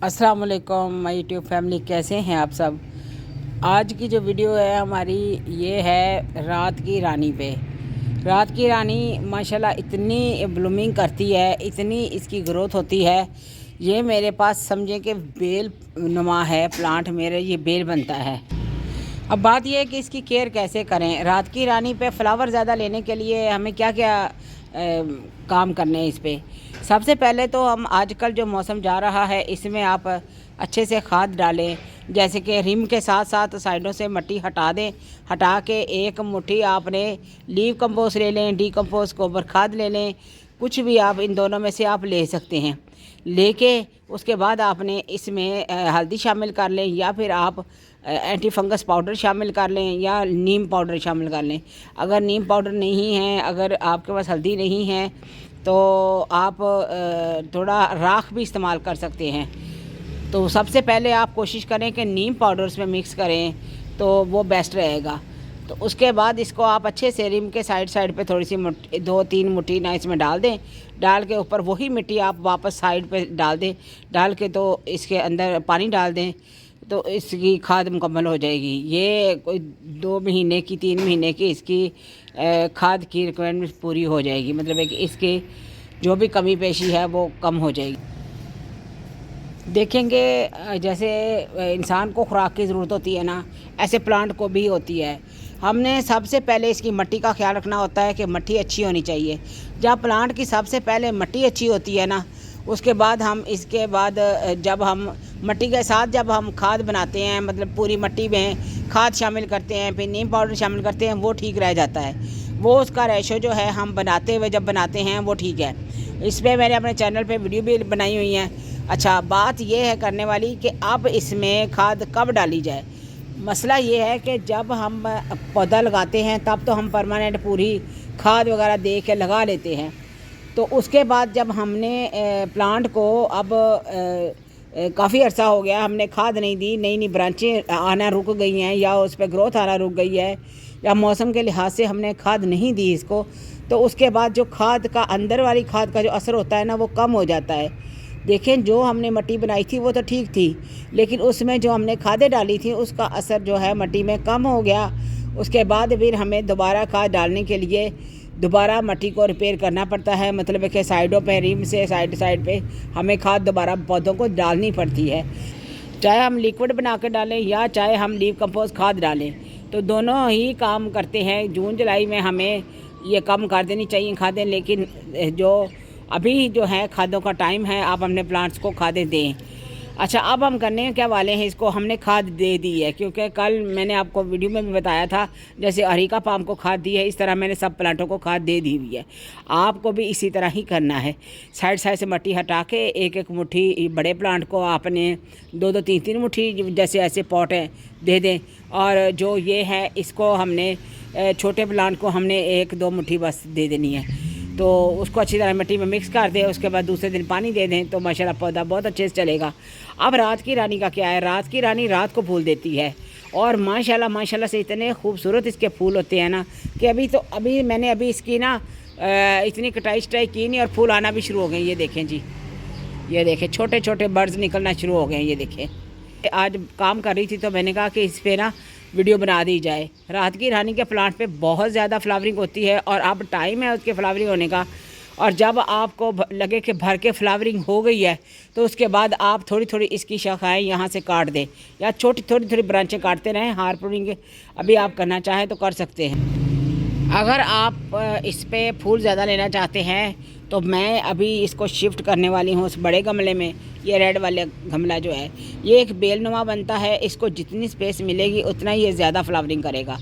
अस्सलाम वालेकुम my YouTube family, कैसे हैं आप सब। आज की जो वीडियो है हमारी ये है रात की रानी पे। रात की रानी माशाल्लाह इतनी ब्लूमिंग करती है, इतनी इसकी ग्रोथ होती है। ये मेरे पास समझे कि बेल नुमा है प्लांट, मेरे ये बेल बनता है। अब बात यह है कि इसकी केयर कैसे करें। रात की रानी पे फ्लावर ज़्यादा लेने के लिए हमें क्या क्या काम करने हैं इस पे। सबसे पहले तो हम आजकल जो मौसम जा रहा है इसमें आप अच्छे से खाद डालें, जैसे कि रिम के साथ साथ साइडों से मिट्टी हटा दें। हटा के एक मुट्ठी आपने लीव कंपोस्ट ले लें, डी कंपोस्ट गोबर खाद ले लें, कुछ भी आप इन दोनों में से आप ले सकते हैं। लेके उसके बाद आपने इसमें हल्दी शामिल कर लें, या फिर आप एंटी फंगस पाउडर शामिल कर लें, या नीम पाउडर शामिल कर लें। अगर नीम पाउडर नहीं है, अगर आपके पास हल्दी नहीं है, तो आप थोड़ा राख भी इस्तेमाल कर सकते हैं। तो सबसे पहले आप कोशिश करें कि नीम पाउडर उसमें मिक्स करें, तो वो बेस्ट रहेगा। तो उसके बाद इसको आप अच्छे से रिम के साइड पे थोड़ी सी 2-3 मुट्ठी ना इसमें डाल दें। डाल के ऊपर वही मिट्टी आप वापस साइड पे डाल दें। डाल के तो इसके अंदर पानी डाल दें, तो इसकी खाद मुकम्मल हो जाएगी। ये कोई 2 महीने की 3 महीने की इसकी खाद की रिक्वायरमेंट पूरी हो जाएगी। मतलब है कि इसकी जो भी कमी पेशी है वो कम हो जाएगी। देखेंगे जैसे इंसान को खुराक की ज़रूरत होती है ना, ऐसे प्लांट को भी होती है। हमने सबसे पहले इसकी मिट्टी का ख्याल रखना होता है कि मिट्टी अच्छी होनी चाहिए। जब प्लांट की सबसे पहले मिट्टी अच्छी होती है ना, उसके बाद हम इसके बाद जब हम मिट्टी के साथ जब हम खाद बनाते हैं, मतलब पूरी मिट्टी में खाद शामिल करते हैं, फिर नीम पाउडर शामिल करते हैं, वो ठीक रह जाता है। वो उसका रेशो जो है हम बनाते हुए जब बनाते हैं वो ठीक है। इस पर मैंने अपने चैनल पे वीडियो भी बनाई हुई है। अच्छा, बात ये है करने वाली कि अब इसमें खाद कब डाली जाए। मसला ये है कि जब हम पौधा लगाते हैं तब तो हम परमानेंट पूरी खाद वगैरह दे के लगा लेते हैं। तो उसके बाद जब हमने प्लांट को अब काफ़ी अर्सा हो गया, हमने खाद नहीं दी, नई नई ब्रांचें आना रुक गई हैं, या उस पर ग्रोथ आना रुक गई है, या मौसम के लिहाज से हमने खाद नहीं दी इसको, तो उसके बाद जो खाद का अंदर वाली खाद का जो असर होता है ना, वो कम हो जाता है। देखें, जो हमने मिट्टी बनाई थी वो तो ठीक थी, लेकिन उसमें जो हमने खादें डाली थी उसका असर जो है मिट्टी में कम हो गया। उसके बाद फिर हमें दोबारा खाद डालने के लिए दोबारा मिट्टी को रिपेयर करना पड़ता है। मतलब है कि साइडों पे, रिम से साइड पे हमें खाद दोबारा पौधों को डालनी पड़ती है। चाहे हम लिक्विड बना कर डालें या चाहे हम लीव कंपोस्ट खाद डालें, तो दोनों ही काम करते हैं। जून जुलाई में हमें ये कम कर देनी चाहिए खादें, लेकिन जो अभी जो है खादों का टाइम है, आप अपने प्लांट्स को खादें दें। अच्छा, अब हम करने क्या वाले हैं, इसको हमने खाद दे दी है, क्योंकि कल मैंने आपको वीडियो में भी बताया था, जैसे अरिका पाम को खाद दी है, इस तरह मैंने सब प्लांटों को खाद दे दी हुई है। आपको भी इसी तरह ही करना है। साइड से मिट्टी हटा के एक एक मुट्ठी बड़े प्लांट को आपने 2-2 3-3 मुट्ठी जैसे ऐसे पॉट हैं दे दें, और जो ये है इसको हमने छोटे प्लांट को हमने 1-2 मुट्ठी बस दे देनी है। तो उसको अच्छी तरह मिट्टी में मिक्स कर दें। उसके बाद दूसरे दिन पानी दे दें, तो माशाल्लाह पौधा बहुत अच्छे से चलेगा। अब रात की रानी का क्या है, रात की रानी रात को फूल देती है, और माशाल्लाह से इतने खूबसूरत इसके फूल होते हैं ना, कि अभी मैंने इसकी ना इतनी कटाई की नहीं, और फूल आना भी शुरू हो गए। ये देखें जी, ये देखें छोटे छोटे बर्ड्स निकलना शुरू हो गए हैं। ये देखें, आज काम कर रही थी तो मैंने कहा कि इस पर ना वीडियो बना दी जाए। रात की रानी के प्लांट पे बहुत ज़्यादा फ्लावरिंग होती है, और अब टाइम है उसके फ्लावरिंग होने का। और जब आपको लगे कि भर के फ्लावरिंग हो गई है, तो उसके बाद आप थोड़ी थोड़ी इसकी शाखाएँ यहाँ से काट दें, या छोटी थोड़ी ब्रांचें काटते रहें। हार प्रूनिंग अभी आप करना चाहें तो कर सकते हैं। अगर आप इस पे फूल ज़्यादा लेना चाहते हैं, तो मैं अभी इसको शिफ्ट करने वाली हूँ उस बड़े गमले में। ये रेड वाले गमला जो है, ये एक बेलनुमा बनता है। इसको जितनी स्पेस मिलेगी उतना ही ये ज़्यादा फ्लावरिंग करेगा।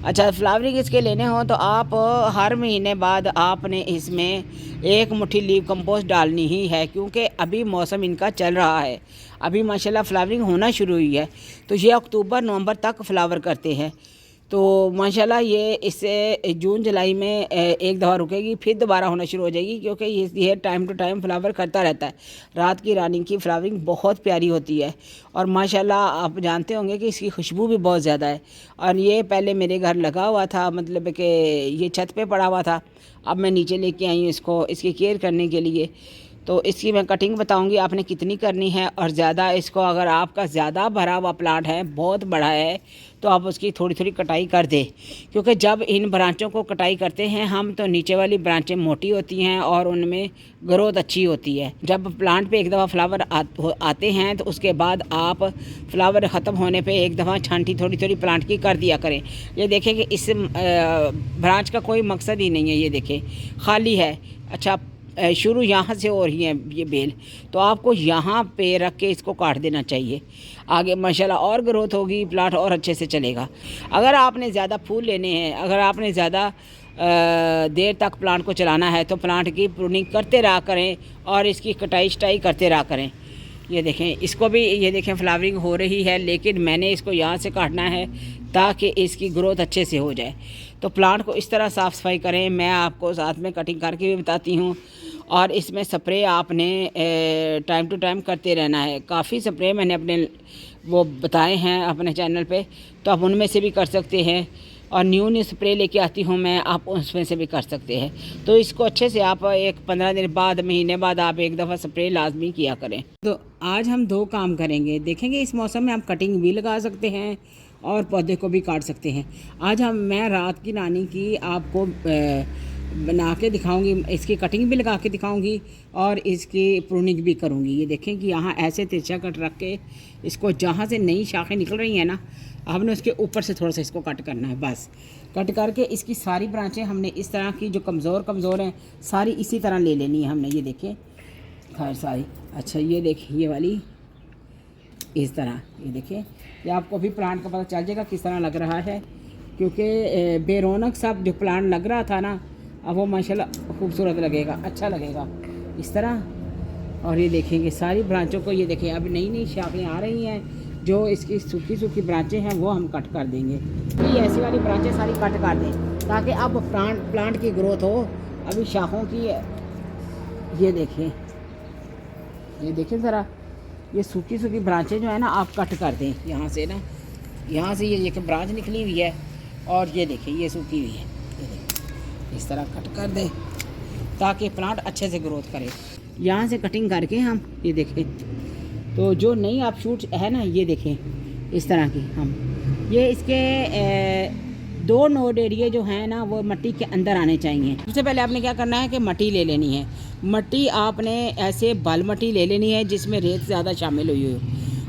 अच्छा, फ्लावरिंग इसके लेने हो तो आप हर महीने बाद आपने इसमें 1 मुट्ठी लीव कंपोस्ट डालनी ही है, क्योंकि अभी मौसम इनका चल रहा है। अभी माशाल्लाह फ्लावरिंग होना शुरू हुई है, तो ये अक्टूबर नवंबर तक फ्लावर करते हैं। तो माशाल्लाह ये इससे जून जुलाई में एक दफ़ा रुकेगी, फिर दोबारा होना शुरू हो जाएगी, क्योंकि ये टाइम टू टाइम फ्लावर करता रहता है। रात की रानी की फ्लावरिंग बहुत प्यारी होती है, और माशाल्लाह आप जानते होंगे कि इसकी खुशबू भी बहुत ज़्यादा है। और ये पहले मेरे घर लगा हुआ था, मतलब कि ये छत पे पड़ा हुआ था। अब मैं नीचे लेके आई हूँ इसको, इसकी केयर करने के लिए। तो इसकी मैं कटिंग बताऊंगी आपने कितनी करनी है। और ज़्यादा इसको, अगर आपका ज़्यादा भरा हुआ प्लांट है, बहुत बड़ा है, तो आप उसकी थोड़ी थोड़ी कटाई कर दें, क्योंकि जब इन ब्रांचों को कटाई करते हैं हम, तो नीचे वाली ब्रांचें मोटी होती हैं और उनमें ग्रोथ अच्छी होती है। जब प्लांट पे एक दफ़ा फ्लावर आते हैं तो उसके बाद आप फ्लावर ख़त्म होने पे एक दफ़ा छांटी थोड़ी थोड़ी प्लांट की कर दिया करें। ये देखें कि इस ब्रांच का कोई मकसद ही नहीं है, ये देखें खाली है। अच्छा, शुरू यहाँ से हो रही है ये बेल, तो आपको यहाँ पे रख के इसको काट देना चाहिए। आगे माशाल्लाह और ग्रोथ होगी, प्लांट और अच्छे से चलेगा। अगर आपने ज़्यादा फूल लेने हैं, अगर आपने ज़्यादा देर तक प्लांट को चलाना है, तो प्लांट की प्रूनिंग करते रहा करें और इसकी कटाई छटाई करते रहा करें। ये देखें, इसको भी ये देखें फ्लावरिंग हो रही है, लेकिन मैंने इसको यहाँ से काटना है ताकि इसकी ग्रोथ अच्छे से हो जाए। तो प्लांट को इस तरह साफ़ सफाई करें। मैं आपको साथ में कटिंग करके भी बताती हूँ। और इसमें स्प्रे आपने टाइम टू टाइम करते रहना है। काफ़ी स्प्रे मैंने अपने वो बताए हैं अपने चैनल पे, तो आप उनमें से भी कर सकते हैं। और न्यू स्प्रे लेके आती हूँ मैं, आप उसमें से भी कर सकते हैं। तो इसको अच्छे से आप एक 15 दिन बाद, महीने बाद आप एक दफ़ा स्प्रे लाजमी किया करें। तो आज हम 2 काम करेंगे, देखेंगे इस मौसम में आप कटिंग भी लगा सकते हैं और पौधे को भी काट सकते हैं। आज मैं रात की नानी की आपको बना के दिखाऊंगी, इसकी कटिंग भी लगा के दिखाऊंगी और इसकी प्रूनिंग भी करूंगी। ये देखें कि यहाँ ऐसे तिरछा कट रख के इसको, जहाँ से नई शाखें निकल रही हैं ना, हमने उसके ऊपर से थोड़ा सा इसको कट करना है। बस कट करके इसकी सारी ब्रांचें हमने इस तरह की, जो कमज़ोर हैं, सारी इसी तरह ले लेनी है हमने। ये देखें खैर सारी। अच्छा, ये देखिए ये वाली इस तरह, ये देखें, ये आपको भी प्लांट का पता चल जाएगा किस तरह लग रहा है, क्योंकि बेरौनक सब जो प्लांट लग रहा था ना, अब वो माशाल्लाह खूबसूरत लगेगा, अच्छा लगेगा इस तरह। और ये देखेंगे सारी ब्रांचों को, ये देखें अब नई नई शाखें आ रही हैं, जो इसकी सूखी सूखी ब्रांचें हैं वो हम कट कर देंगे। तो ये ऐसी वाली ब्रांचें सारी कट कर दें ताकि अब प्लांट की ग्रोथ हो। अभी शाखों की ये देखें ज़रा, ये सूखी सूखी ब्रांचें जो है ना, आप कट कर दें यहाँ से ना, यहाँ से ये ब्रांच निकली हुई है और ये देखें ये सूखी हुई है, ये देखें इस तरह कट कर दें ताकि प्लांट अच्छे से ग्रोथ करे। यहाँ से कटिंग करके हम ये देखें, तो जो नई आप शूट है ना, ये देखें इस तरह की हम, ये इसके 2 नोड एरिया जो हैं ना, वो मिट्टी के अंदर आने चाहिए। सबसे पहले आपने क्या करना है कि मट्टी ले लेनी है। मट्टी आपने ऐसे बाल मट्टी ले लेनी है जिसमें रेत ज़्यादा शामिल हुई हो।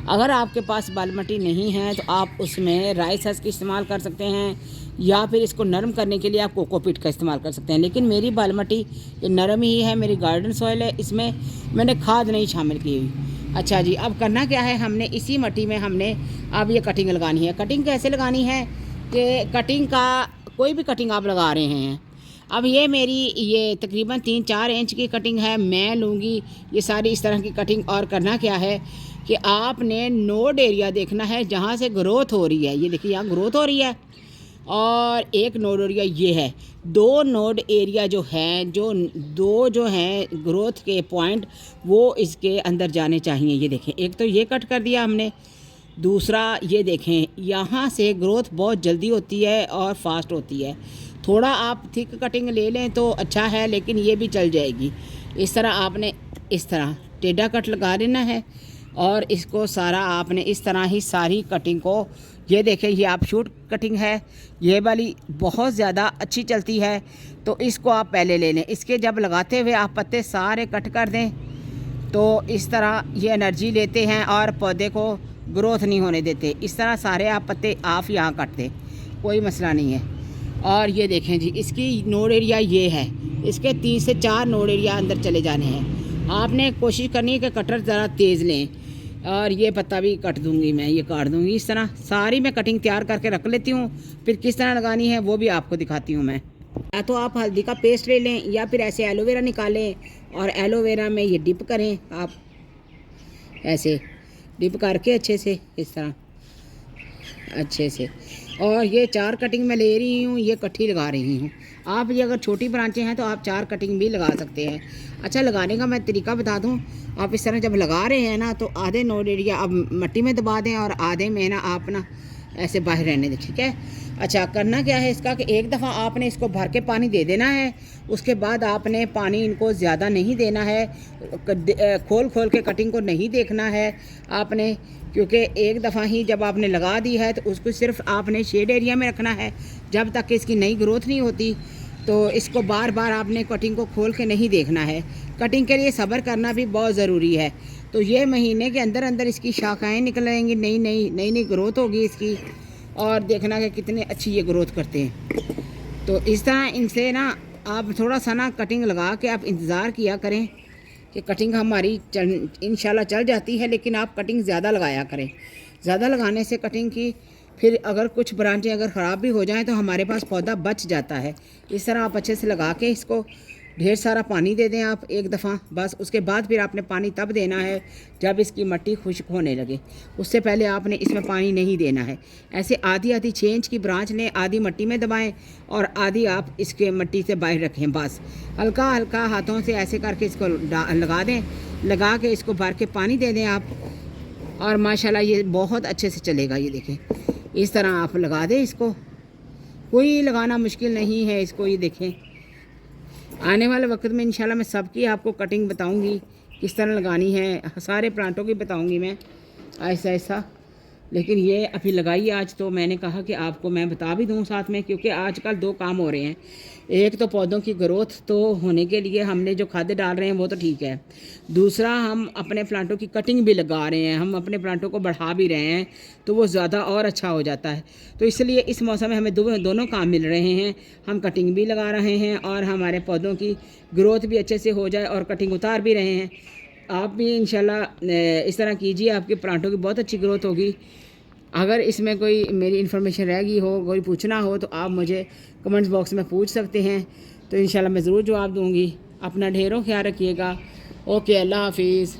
अगर आपके पास बाल मट्टी नहीं है तो आप उसमें राइस हस्क इस्तेमाल कर सकते हैं, या फिर इसको नरम करने के लिए आप कोकोपीट का इस्तेमाल कर सकते हैं। लेकिन मेरी बाल मट्टी ये नरम ही है, मेरी गार्डन सॉइल है, इसमें मैंने खाद नहीं शामिल की हुई। अच्छा जी, अब करना क्या है, हमने इसी मट्टी में हमने अब ये कटिंग लगानी है। कटिंग कैसे लगानी है कि कटिंग का कोई भी कटिंग आप लगा रहे हैं, अब ये मेरी ये तकरीबन 3-4 इंच की कटिंग है, मैं लूँगी ये सारी इस तरह की कटिंग। और करना क्या है कि आपने नोड एरिया देखना है जहाँ से ग्रोथ हो रही है। ये देखिए यहाँ ग्रोथ हो रही है, और एक नोड एरिया ये है। 2 नोड एरिया जो हैं, जो हैं ग्रोथ के पॉइंट, वो इसके अंदर जाने चाहिए। ये देखें, एक तो ये कट कर दिया हमने, दूसरा ये देखें यहाँ से ग्रोथ बहुत जल्दी होती है और फास्ट होती है। थोड़ा आप थिक कटिंग ले लें तो अच्छा है, लेकिन ये भी चल जाएगी। इस तरह आपने इस तरह टेढ़ा कट लगा देना है, और इसको सारा आपने इस तरह ही सारी कटिंग को, ये देखें ये आप शूट कटिंग है, ये वाली बहुत ज़्यादा अच्छी चलती है, तो इसको आप पहले ले लें। इसके जब लगाते हुए आप पत्ते सारे कट कर दें तो इस तरह ये एनर्जी लेते हैं और पौधे को ग्रोथ नहीं होने देते। इस तरह सारे आप पत्ते आप यहाँ काट दें, कोई मसला नहीं है। और ये देखें जी, इसकी नोड एरिया ये है, इसके 3 से 4 नोड एरिया अंदर चले जाने हैं। आपने कोशिश करनी है कि कटर ज़रा तेज़ लें। और ये पत्ता भी कट दूंगी मैं, ये काट दूंगी। इस तरह सारी मैं कटिंग तैयार करके रख लेती हूँ, फिर किस तरह लगानी है वो भी आपको दिखाती हूँ मैं। या तो आप हल्दी का पेस्ट ले लें, या फिर ऐसे एलोवेरा निकालें और एलोवेरा में ये डिप करें। आप ऐसे डिप करके अच्छे से इस तरह अच्छे से, और ये 4 कटिंग मैं ले रही हूँ, ये इकट्ठी लगा रही हूँ। आप ये अगर छोटी ब्रांचें हैं तो आप 4 कटिंग भी लगा सकते हैं। अच्छा, लगाने का मैं तरीका बता दूँ। आप इस तरह जब लगा रहे हैं ना, तो आधे नोड एरिया आप मिट्टी में दबा दें और आधे में ना आप ना ऐसे बाहर रहने दें, ठीक है। अच्छा, करना क्या है इसका कि एक दफ़ा आपने इसको भर के पानी दे देना है। उसके बाद आपने पानी इनको ज़्यादा नहीं देना है, खोल खोल के कटिंग को नहीं देखना है आपने, क्योंकि एक दफ़ा ही जब आपने लगा दी है तो उसको सिर्फ आपने शेड एरिया में रखना है जब तक कि इसकी नई ग्रोथ नहीं होती। तो इसको बार बार आपने कटिंग को खोल के नहीं देखना है। कटिंग के लिए सब्र करना भी बहुत ज़रूरी है। तो ये महीने के अंदर अंदर इसकी शाखाएँ निकल आएंगी, नई नई ग्रोथ होगी इसकी, और देखना कि कितने अच्छी ये ग्रोथ करते हैं। तो इस तरह इनसे ना आप थोड़ा सा ना कटिंग लगा के आप इंतज़ार किया करें कि कटिंग हमारी इंशाल्लाह चल जाती है, लेकिन आप कटिंग ज़्यादा लगाया करें। ज़्यादा लगाने से कटिंग की फिर अगर कुछ ब्रांचें अगर ख़राब भी हो जाएं तो हमारे पास पौधा बच जाता है। इस तरह आप अच्छे से लगा के इसको ढेर सारा पानी दे दें आप एक दफ़ा बस। उसके बाद फिर आपने पानी तब देना है जब इसकी मिट्टी खुश्क होने लगे, उससे पहले आपने इसमें पानी नहीं देना है। ऐसे आधी आधी 6 इंच की ब्रांच लें, आधी मिट्टी में दबाएं और आधी आप इसके मिट्टी से बाहर रखें। बस हल्का हल्का हाथों से ऐसे करके इसको लगा दें, लगा के इसको भर के पानी दे दें आप, और माशाल्लाह ये बहुत अच्छे से चलेगा। ये देखें, इस तरह आप लगा दें इसको, कोई लगाना मुश्किल नहीं है इसको। ये देखें, आने वाले वक्त में इंशाल्लाह मैं सबकी आपको कटिंग बताऊंगी किस तरह लगानी है, सारे प्लांटों की बताऊंगी मैं ऐसा ऐसा। लेकिन ये अभी लगाई आज, तो मैंने कहा कि आपको मैं बता भी दूं साथ में, क्योंकि आजकल 2 काम हो रहे हैं। एक तो पौधों की ग्रोथ तो होने के लिए हमने जो खादें डाल रहे हैं वो तो ठीक है, दूसरा हम अपने प्लांटों की कटिंग भी लगा रहे हैं, हम अपने प्लांटों को बढ़ा भी रहे हैं, तो वो ज़्यादा और अच्छा हो जाता है। तो इसलिए इस मौसम में हमें दोनों काम मिल रहे हैं, हम कटिंग भी लगा रहे हैं और हमारे पौधों की ग्रोथ भी अच्छे से हो जाए और कटिंग उतार भी रहे हैं। आप भी इंशाल्लाह इस तरह कीजिए, आपके प्लांटों की बहुत अच्छी ग्रोथ होगी। अगर इसमें कोई मेरी इन्फॉर्मेशन रह गई हो, कोई पूछना हो, तो आप मुझे कमेंट्स बॉक्स में पूछ सकते हैं, तो इंशाल्लाह मैं ज़रूर जवाब दूँगी। अपना ढेरों ख्याल रखिएगा। ओके, अल्लाह हाफिज़।